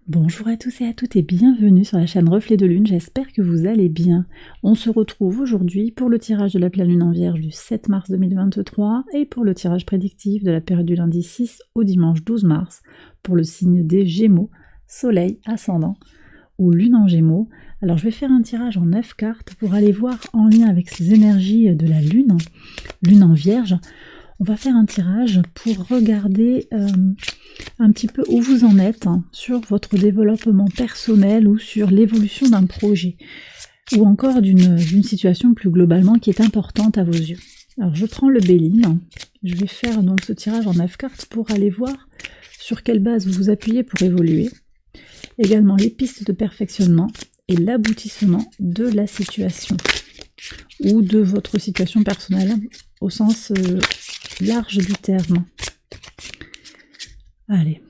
Bonjour à tous et à toutes et bienvenue sur la chaîne Reflet de Lune, j'espère que vous allez bien. On se retrouve aujourd'hui pour le tirage de la pleine lune en Vierge du 7 mars 2023 et pour le tirage prédictif de la période du lundi 6 au dimanche 12 mars pour le signe des Gémeaux, Soleil, Ascendant ou Lune en Gémeaux. Alors je vais faire un tirage en 9 cartes pour aller voir en lien avec ces énergies de la Lune, Lune en Vierge. On va faire un tirage pour regarder un petit peu où vous en êtes sur votre développement personnel ou sur l'évolution d'un projet ou encore d'une situation plus globalement qui est importante à vos yeux. Alors je prends le Béline, je vais faire donc ce tirage en 9 cartes pour aller voir sur quelle base vous vous appuyez pour évoluer, également les pistes de perfectionnement et l'aboutissement de la situation ou de votre situation personnelle au sens large du terme. Allez.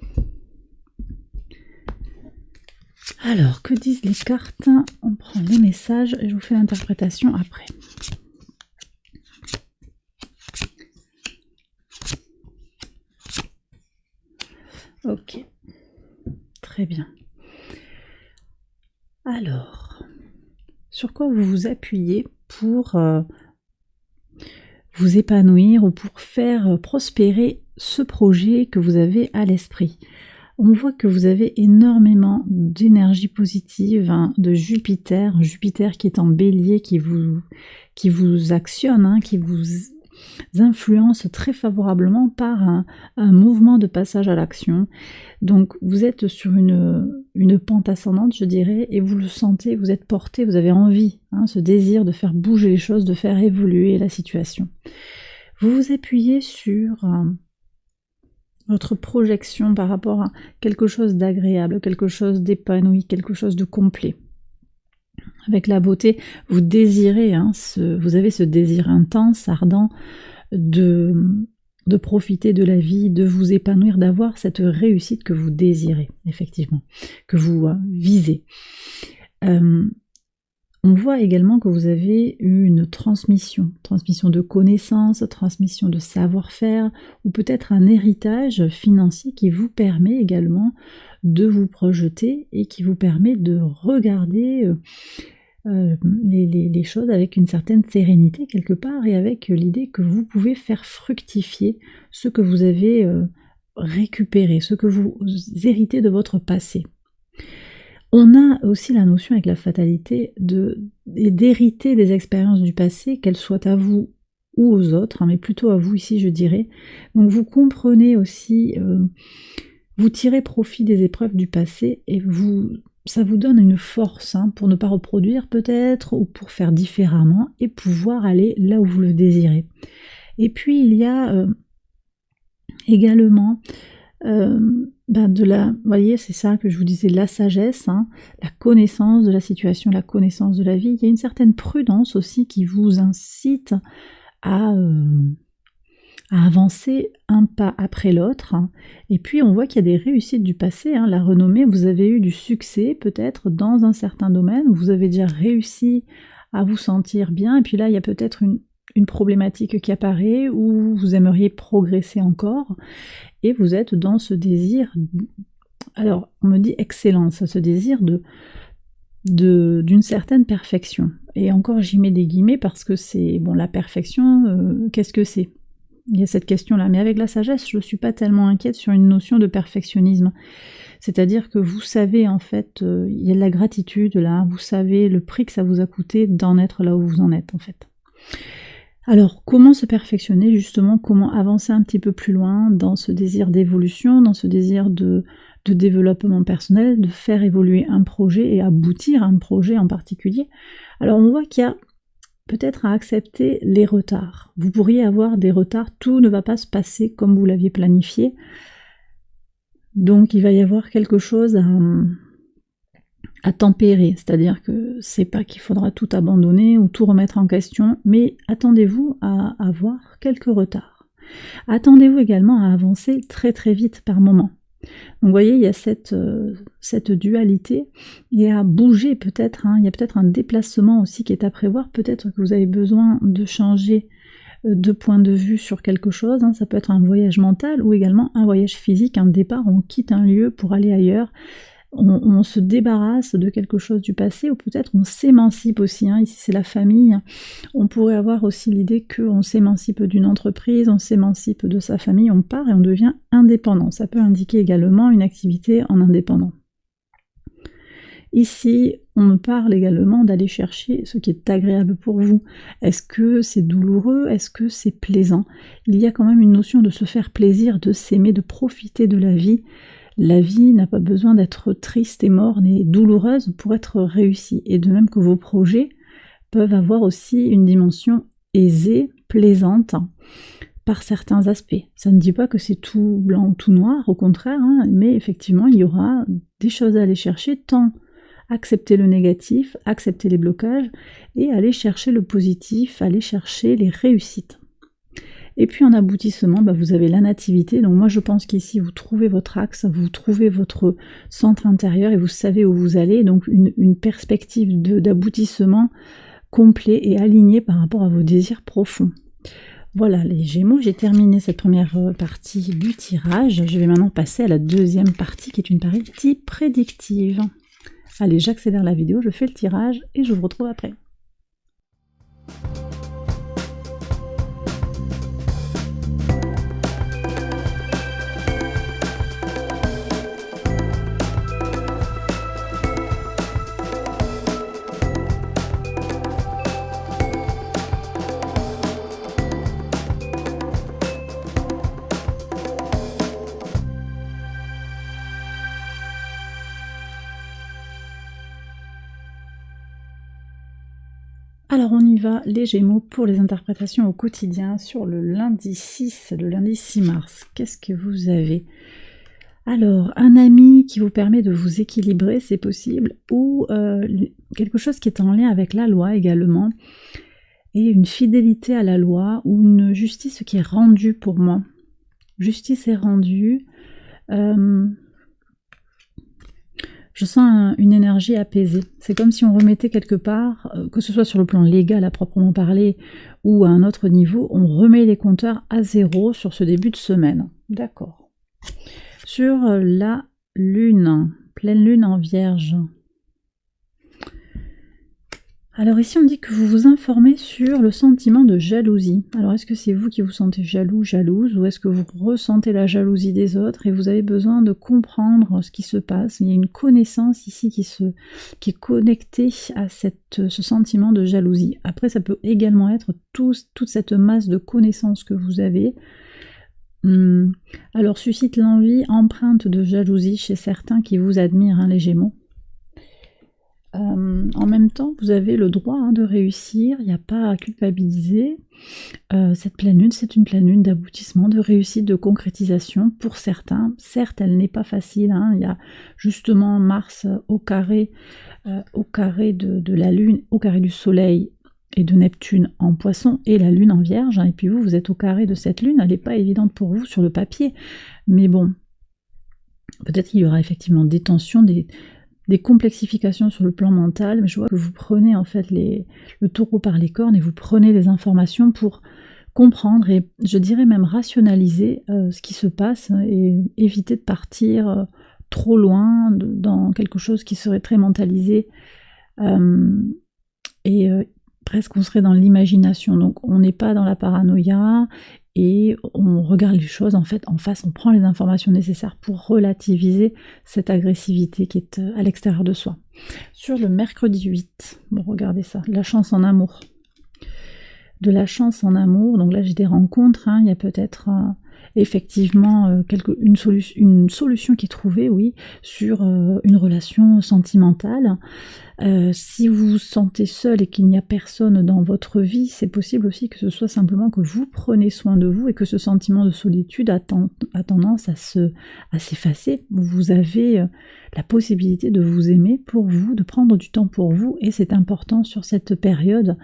Alors, que disent les cartes? On prend les messages et je vous fais l'interprétation après. Ok. Très bien. Alors, sur quoi vous vous appuyez pour vous épanouir ou pour faire prospérer ce projet que vous avez à l'esprit? On voit que vous avez énormément d'énergie positive, de Jupiter qui est en Bélier, qui vous actionne, qui vous influence très favorablement par un mouvement de passage à l'action. Donc vous êtes sur une pente ascendante, je dirais, et vous le sentez, vous êtes porté, vous avez envie, ce désir de faire bouger les choses, de faire évoluer la situation. Vous vous appuyez sur votre projection par rapport à quelque chose d'agréable, quelque chose d'épanoui, quelque chose de complet. Avec la beauté, vous désirez, vous avez ce désir intense, ardent, de profiter de la vie, de vous épanouir, d'avoir cette réussite que vous désirez, effectivement, que vous visez. On voit également que vous avez eu une transmission de connaissances, transmission de savoir-faire, ou peut-être un héritage financier qui vous permet également de vous projeter et qui vous permet de regarder les choses avec une certaine sérénité quelque part et avec l'idée que vous pouvez faire fructifier ce que vous avez récupéré, ce que vous héritez de votre passé. On a aussi la notion avec la fatalité d'hériter des expériences du passé, qu'elles soient à vous ou aux autres, mais plutôt à vous ici je dirais. Donc vous comprenez aussi, vous tirez profit des épreuves du passé et ça vous donne une force pour ne pas reproduire peut-être ou pour faire différemment et pouvoir aller là où vous le désirez. Et puis il y a également vous voyez, c'est ça que je vous disais, la sagesse, la connaissance de la situation, la connaissance de la vie. Il y a une certaine prudence aussi qui vous incite à avancer un pas après l'autre. Et puis on voit qu'il y a des réussites du passé, la renommée, vous avez eu du succès peut-être dans un certain domaine, où vous avez déjà réussi à vous sentir bien, et puis là il y a peut-être une problématique qui apparaît, où vous aimeriez progresser encore, et vous êtes dans ce désir, alors on me dit excellence, ce désir d'une certaine perfection. Et encore j'y mets des guillemets parce que c'est, la perfection, qu'est-ce que c'est? Il y a cette question-là, mais avec la sagesse, je ne suis pas tellement inquiète sur une notion de perfectionnisme. C'est-à-dire que vous savez, en fait, il y a de la gratitude là, vous savez le prix que ça vous a coûté d'en être là où vous en êtes, en fait. Alors, comment se perfectionner justement, comment avancer un petit peu plus loin dans ce désir d'évolution, dans ce désir de développement personnel, de faire évoluer un projet et aboutir à un projet en particulier. Alors, on voit qu'il y a peut-être à accepter les retards. Vous pourriez avoir des retards, tout ne va pas se passer comme vous l'aviez planifié. Donc, il va y avoir quelque chose à tempérer, c'est-à-dire que c'est pas qu'il faudra tout abandonner ou tout remettre en question, mais attendez-vous à avoir quelques retards. Attendez-vous également à avancer très très vite par moment. Donc vous voyez, il y a cette dualité, et à bouger peut-être, il y a peut-être un déplacement aussi qui est à prévoir, peut-être que vous avez besoin de changer de point de vue sur quelque chose, ça peut être un voyage mental ou également un voyage physique, un départ, on quitte un lieu pour aller ailleurs, on se débarrasse de quelque chose du passé, ou peut-être on s'émancipe aussi, hein. Ici c'est la famille, on pourrait avoir aussi l'idée qu'on s'émancipe d'une entreprise, on s'émancipe de sa famille, on part et on devient indépendant. Ça peut indiquer également une activité en indépendant. Ici, on me parle également d'aller chercher ce qui est agréable pour vous. Est-ce que c'est douloureux? Est-ce que c'est plaisant? Il y a quand même une notion de se faire plaisir, de s'aimer, de profiter de la vie. La vie n'a pas besoin d'être triste et morne et douloureuse pour être réussie. Et de même que vos projets peuvent avoir aussi une dimension aisée, plaisante, par certains aspects. Ça ne dit pas que c'est tout blanc ou tout noir, au contraire, hein, mais effectivement, il y aura des choses à aller chercher, tant accepter le négatif, accepter les blocages, et aller chercher le positif, aller chercher les réussites. Et puis en aboutissement, vous avez la nativité. Donc moi je pense qu'ici vous trouvez votre axe, vous trouvez votre centre intérieur et vous savez où vous allez. Donc une perspective d'aboutissement complet et aligné par rapport à vos désirs profonds. Voilà les Gémeaux, j'ai terminé cette première partie du tirage. Je vais maintenant passer à la deuxième partie qui est une partie prédictive. Allez, j'accélère la vidéo, je fais le tirage et je vous retrouve après. Alors on y va les Gémeaux pour les interprétations au quotidien sur le lundi 6 mars. Qu'est-ce que vous avez? Alors, un ami qui vous permet de vous équilibrer, c'est possible, ou quelque chose qui est en lien avec la loi également, et une fidélité à la loi, ou une justice qui est rendue pour moi. Justice est rendue. Je sens une énergie apaisée. C'est comme si on remettait quelque part, que ce soit sur le plan légal à proprement parler ou à un autre niveau, on remet les compteurs à zéro sur ce début de semaine. D'accord. Sur la lune, pleine lune en Vierge. Alors ici on dit que vous vous informez sur le sentiment de jalousie. Alors est-ce que c'est vous qui vous sentez jaloux, jalouse, ou est-ce que vous ressentez la jalousie des autres et vous avez besoin de comprendre ce qui se passe? Il y a une connaissance ici qui est connectée à ce sentiment de jalousie. Après ça peut également être toute cette masse de connaissances que vous avez. Alors suscite l'envie, empreinte de jalousie chez certains qui vous admirent, hein, les Gémeaux. En même temps, vous avez le droit de réussir, il n'y a pas à culpabiliser. Cette pleine lune, c'est une pleine lune d'aboutissement, de réussite, de concrétisation pour certains. Certes, elle n'est pas facile, hein. Il y a justement Mars au carré de la lune, au carré du soleil et de Neptune en Poisson et la lune en Vierge. Et puis vous êtes au carré de cette lune, elle n'est pas évidente pour vous sur le papier. Mais bon, peut-être qu'il y aura effectivement des tensions, des complexifications sur le plan mental, mais je vois que vous prenez en fait le taureau par les cornes et vous prenez les informations pour comprendre et je dirais même rationaliser ce qui se passe et éviter de partir trop loin dans quelque chose qui serait très mentalisé et presque on serait dans l'imagination. Donc on n'est pas dans la paranoïa et on regarde les choses en fait en face, on prend les informations nécessaires pour relativiser cette agressivité qui est à l'extérieur de soi. Sur le mercredi 8, bon regardez ça, la chance en amour. De la chance en amour, donc là j'ai des rencontres, hein, il y a peut-être effectivement une solution qui est trouvée, oui, sur une relation sentimentale. Si vous vous sentez seul et qu'il n'y a personne dans votre vie, c'est possible aussi que ce soit simplement que vous prenez soin de vous et que ce sentiment de solitude a tendance à s'effacer. Vous avez la possibilité de vous aimer pour vous, de prendre du temps pour vous et c'est important sur cette période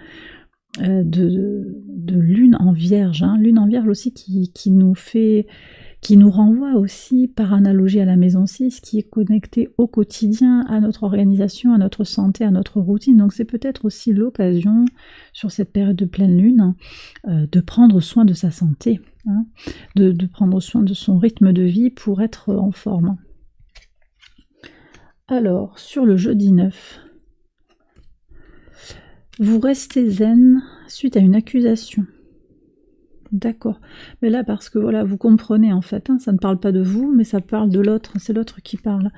de lune en Vierge, hein. Lune en Vierge aussi qui nous renvoie aussi par analogie à la maison 6, qui est connectée au quotidien, à notre organisation, à notre santé, à notre routine. Donc c'est peut-être aussi l'occasion, sur cette période de pleine lune, de prendre soin de sa santé, hein, de prendre soin de son rythme de vie pour être en forme. Alors, sur le jeudi 9, vous restez zen suite à une accusation. D'accord. Mais là, parce que voilà, vous comprenez en fait, hein, ça ne parle pas de vous, mais ça parle de l'autre, c'est l'autre qui parle.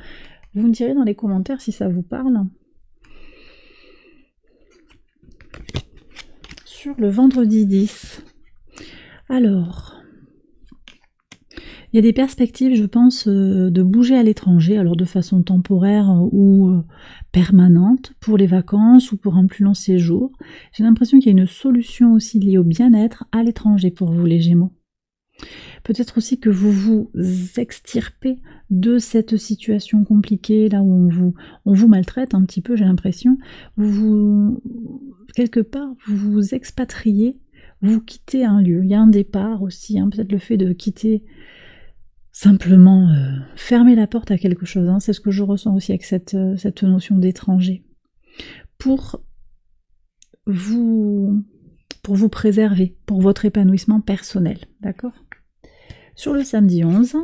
Vous me direz dans les commentaires si ça vous parle. Sur le vendredi 10. Alors, il y a des perspectives, je pense, de bouger à l'étranger, alors de façon temporaire ou permanente, pour les vacances ou pour un plus long séjour. J'ai l'impression qu'il y a une solution aussi liée au bien-être à l'étranger pour vous, les Gémeaux. Peut-être aussi que vous vous extirpez de cette situation compliquée, là où on vous maltraite un petit peu, j'ai l'impression. Quelque part, vous vous expatriez, vous quittez un lieu. Il y a un départ aussi, hein, peut-être le fait de quitter simplement fermer la porte à quelque chose, hein, c'est ce que je ressens aussi avec cette notion d'étranger. Pour vous préserver, pour votre épanouissement personnel, d'accord? Sur le samedi 11,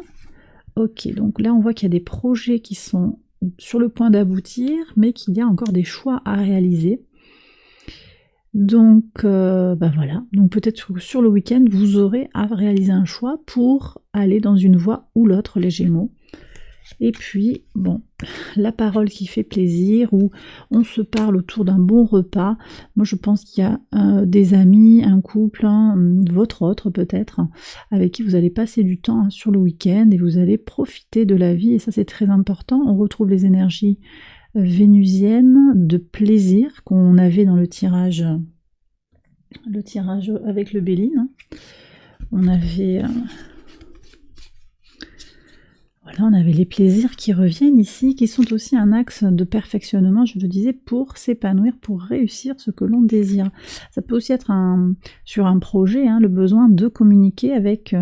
ok, donc là on voit qu'il y a des projets qui sont sur le point d'aboutir, mais qu'il y a encore des choix à réaliser. Donc voilà, donc peut-être sur le week-end, vous aurez à réaliser un choix pour aller dans une voie ou l'autre, les Gémeaux. Et puis, bon, la parole qui fait plaisir, où on se parle autour d'un bon repas. Moi, je pense qu'il y a des amis, un couple, votre autre peut-être, avec qui vous allez passer du temps sur le week-end et vous allez profiter de la vie. Et ça, c'est très important. On retrouve les énergies vénusiennes de plaisir qu'on avait dans le tirage avec le Béline. On avait... Voilà, on avait les plaisirs qui reviennent ici, qui sont aussi un axe de perfectionnement, je le disais, pour s'épanouir, pour réussir ce que l'on désire. Ça peut aussi être sur un projet, hein, le besoin de communiquer avec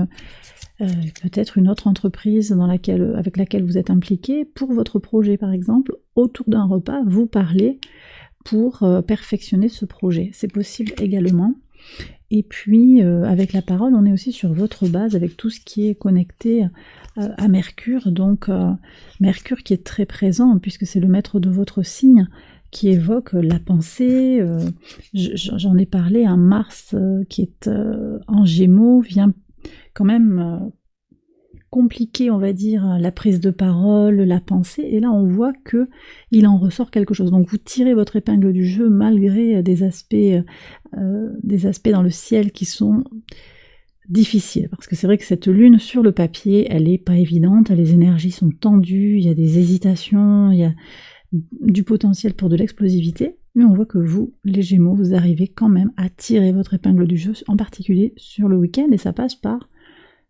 peut-être une autre entreprise avec laquelle vous êtes impliqué, pour votre projet par exemple, autour d'un repas, vous parlez pour perfectionner ce projet. C'est possible également. Et puis, avec la parole, on est aussi sur votre base, avec tout ce qui est connecté à Mercure. Donc, Mercure qui est très présent, puisque c'est le maître de votre signe, qui évoque la pensée. J'en ai parlé, un Mars qui est en Gémeaux, vient quand même compliquer, on va dire, la prise de parole, la pensée, et là on voit que il en ressort quelque chose. Donc vous tirez votre épingle du jeu malgré des aspects dans le ciel qui sont difficiles, parce que c'est vrai que cette lune sur le papier, elle n'est pas évidente, les énergies sont tendues, il y a des hésitations, il y a du potentiel pour de l'explosivité, mais on voit que vous, les Gémeaux, vous arrivez quand même à tirer votre épingle du jeu, en particulier sur le week-end, et ça passe par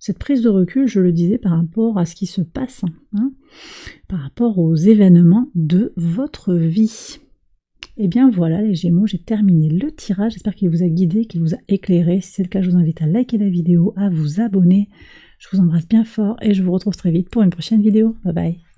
cette prise de recul, je le disais, par rapport à ce qui se passe, hein, par rapport aux événements de votre vie. Et bien voilà les Gémeaux, j'ai terminé le tirage, j'espère qu'il vous a guidé, qu'il vous a éclairé. Si c'est le cas, je vous invite à liker la vidéo, à vous abonner. Je vous embrasse bien fort et je vous retrouve très vite pour une prochaine vidéo. Bye bye.